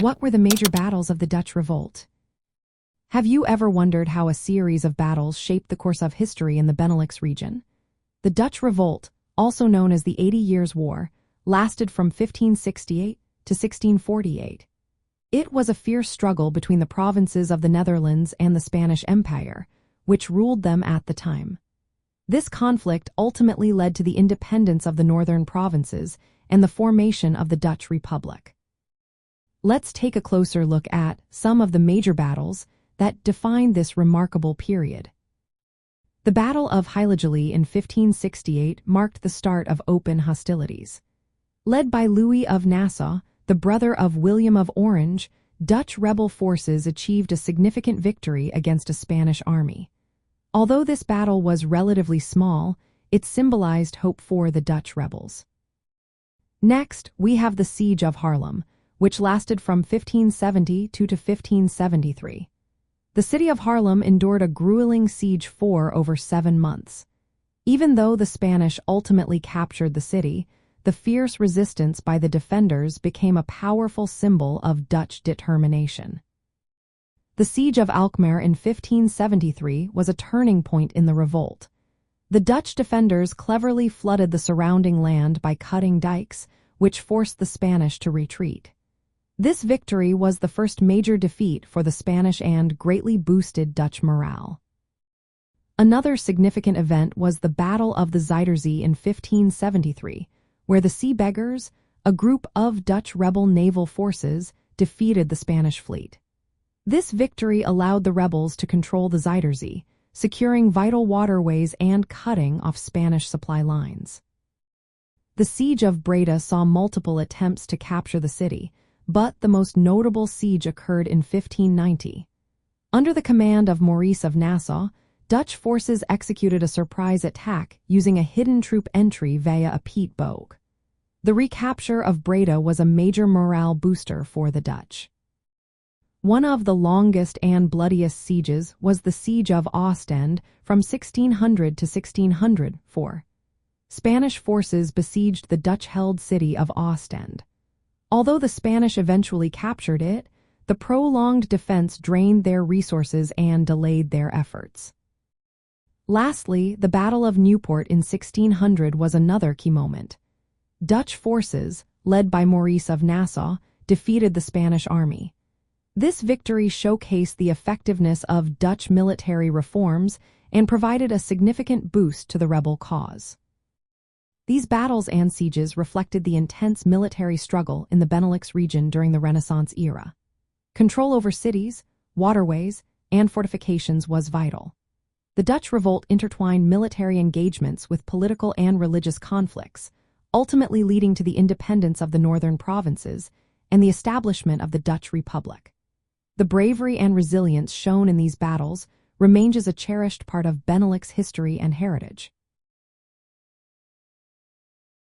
What were the major battles of the Dutch Revolt? Have you ever wondered how a series of battles shaped the course of history in the Benelux region? The Dutch Revolt, also known as the 80 Years' War, lasted from 1568 to 1648. It was a fierce struggle between the provinces of the Netherlands and the Spanish Empire, which ruled them at the time. This conflict ultimately led to the independence of the northern provinces and the formation of the Dutch Republic. Let's take a closer look at some of the major battles that defined this remarkable period. The Battle of Heiligerlee in 1568 marked the start of open hostilities. Led by Louis of Nassau, the brother of William of Orange, Dutch rebel forces achieved a significant victory against a Spanish army. Although this battle was relatively small, it symbolized hope for the Dutch rebels. Next, we have the Siege of Haarlem, which lasted from 1572 to 1573. The city of Haarlem endured a grueling siege for over 7 months. Even though the Spanish ultimately captured the city, the fierce resistance by the defenders became a powerful symbol of Dutch determination. The Siege of Alkmaar in 1573 was a turning point in the revolt. The Dutch defenders cleverly flooded the surrounding land by cutting dikes, which forced the Spanish to retreat. This victory was the first major defeat for the Spanish and greatly boosted Dutch morale. Another significant event was the Battle of the Zuiderzee in 1573, where the Sea Beggars, a group of Dutch rebel naval forces, defeated the Spanish fleet. This victory allowed the rebels to control the Zuiderzee, securing vital waterways and cutting off Spanish supply lines. The Siege of Breda saw multiple attempts to capture the city, but the most notable siege occurred in 1590. Under the command of Maurice of Nassau, Dutch forces executed a surprise attack using a hidden troop entry via a peat bog. The recapture of Breda was a major morale booster for the Dutch. One of the longest and bloodiest sieges was the Siege of Ostend from 1600 to 1604. Spanish forces besieged the Dutch-held city of Ostend. Although the Spanish eventually captured it, the prolonged defense drained their resources and delayed their efforts. Lastly, the Battle of Nieuwpoort in 1600 was another key moment. Dutch forces, led by Maurice of Nassau, defeated the Spanish army. This victory showcased the effectiveness of Dutch military reforms and provided a significant boost to the rebel cause. These battles and sieges reflected the intense military struggle in the Benelux region during the Renaissance era. Control over cities, waterways, and fortifications was vital. The Dutch Revolt intertwined military engagements with political and religious conflicts, ultimately leading to the independence of the northern provinces and the establishment of the Dutch Republic. The bravery and resilience shown in these battles remains as a cherished part of Benelux history and heritage.